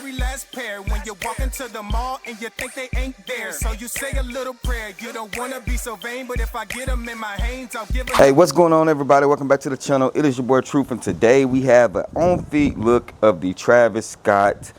very last pair when you walk into the mall and you think they ain't there. So you say a little prayer. You don't want to be so vain, but if I get them in my hands, I'll give them. Hey, what's going on, everybody? Welcome back to the channel. It is your boy Truth, and today we have an on-feet look of the Travisscott.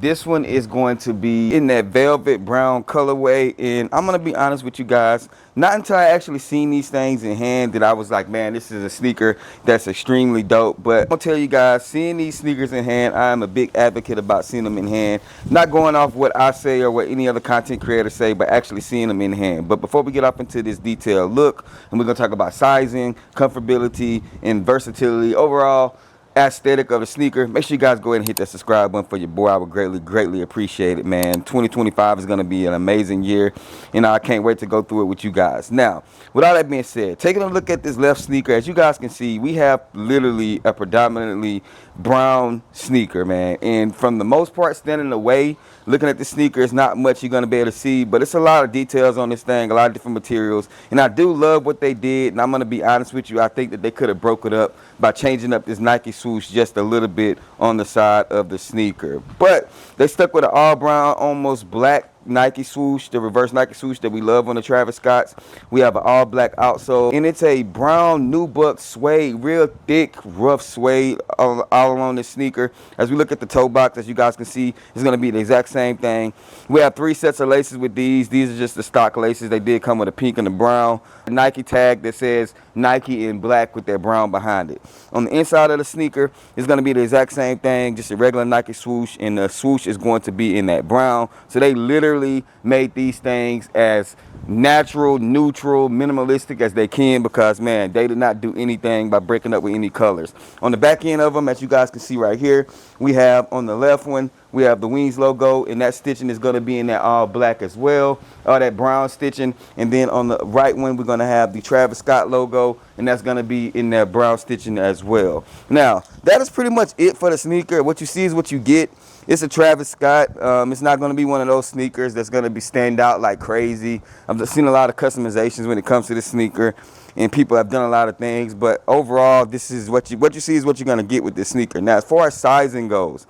This one is going to be in that velvet brown colorway, and I'm gonna be honest with you guys, not until I actually seen these things in hand that I was like, man, this is a sneaker that's extremely dope. But I'm gonna tell you guys, seeing these sneakers in hand, I am a big advocate about seeing them in hand, not going off what I say or what any other content creators say, but actually seeing them in hand. But before we get off into this detailed look, and we're gonna talk about sizing, comfortability, and versatility, overall aesthetic of the sneaker, make sure you guys go ahead and hit that subscribe button for your boy. I would greatly appreciate it, man. 2025 is going to be an amazing year, and I can't wait to go through it with you guys. Now, with all that being said, taking a look at this left sneaker, as you guys can see, we have literally a predominantly brown sneaker, man, and from the most part, standing away looking at the sneaker, it's not much you're going to be able to see, but it's a lot of details on this thing, a lot of different materials, and I do love what they did. And I'm going to be honest with you, I think that they could have broke it up by changing up this Nike swoosh just a little bit on the side of the sneaker, but they stuck with an all brown, almost black Nike swoosh, the reverse Nike swoosh that we love on the Travisscotts. We have an all black outsole, and it's a brown nubuck suede, real thick, rough suede all along this sneaker. As we look at the toe box, as you guys can see, it's going to be the exact same thing. We have 3 sets of laces with these. These are just the stock laces. They did come with a pink and a brown. A Nike tag that says Nike in black with that brown behind it. On the inside of the sneaker, it's going to be the exact same thing, just a regular Nike swoosh, and the swoosh is going to be in that brown. So they literally made these things as natural, neutral, minimalistic as they can, because man, they did not do anything by breaking up with any colors. On the back end of them, as you guys can see right here, we have on the left one, we have the Wings logo, and that stitching is going to be in that all black as well, all that brown stitching. And then on the right one, we're going to have the Travisscott logo, and that's going to be in that brown stitching as well. Now, that is pretty much it for the sneaker. What you see is what you get. It's a Travisscott. It's not going to be one of those sneakers that's going to be stand out like crazy. I've seen a lot of customizations when it comes to this sneaker, and people have done a lot of things, but overall, this is what you see is what you're going to get with this sneaker. Now, as far as sizing goes,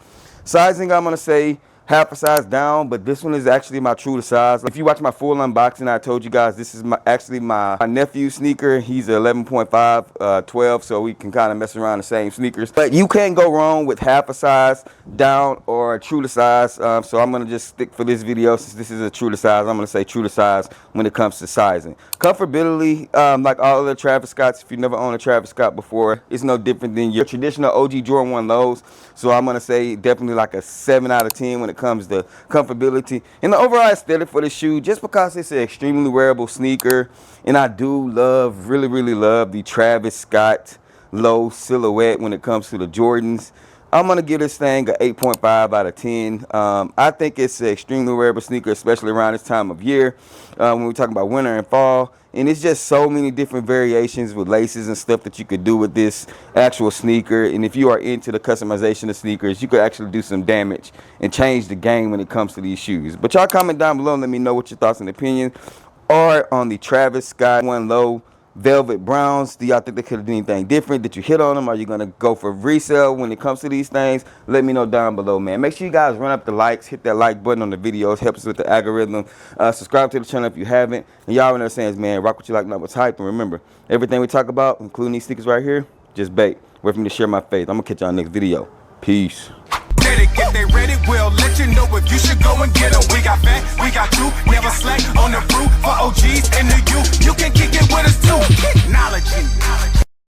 I'm going to say half a size down, but this one is actually my true to size. If you watch my full unboxing, I told you guys this is actually my nephew's sneaker. He's 11.5, 12, so we can kind of mess around the same sneakers. But you can't go wrong with half a size down or true to size. So I'm going to just stick for this video, since this is a true to size, I'm going to say true to size when it comes to sizing. Comfortability, like all other Travisscotts, if you never owned a Travisscott before, it's no different than your traditional OG Jordan 1 lows. So I'm going to say definitely like a 7 out of 10 when it comes to comfortability and the overall aesthetic for the shoe, just because it's an extremely wearable sneaker. And I do really love the Travisscott low silhouette when it comes to the Jordans. I'm going to give this thing an 8.5 out of 10. I think it's an extremely wearable sneaker, especially around this time of year when we're talking about winter and fall. And it's just so many different variations with laces and stuff that you could do with this actual sneaker. And if you are into the customization of sneakers, you could actually do some damage and change the game when it comes to these shoes. But y'all comment down below and let me know what your thoughts and opinions are on the Travisscott 1 low velvet browns. Do y'all think they could have done anything different? Did you hit on them? Are you going to go for resale when it comes to these things? Let me know down below, man. Make sure you guys run up the likes, hit that like button on the videos, helps us with the algorithm. Subscribe to the channel if you haven't. And y'all know what I'm saying, man, rock what you like, not what's hype. And remember, everything we talk about, including these sneakers right here, just bait. Wait for me to share my faith. I'm going to catch y'all next video. Peace. If they ready, we'll let you know if you should go and get them. We got fat, we got you, never slack on the route for OGs and the youth. You can kick it with us too. KICKnology.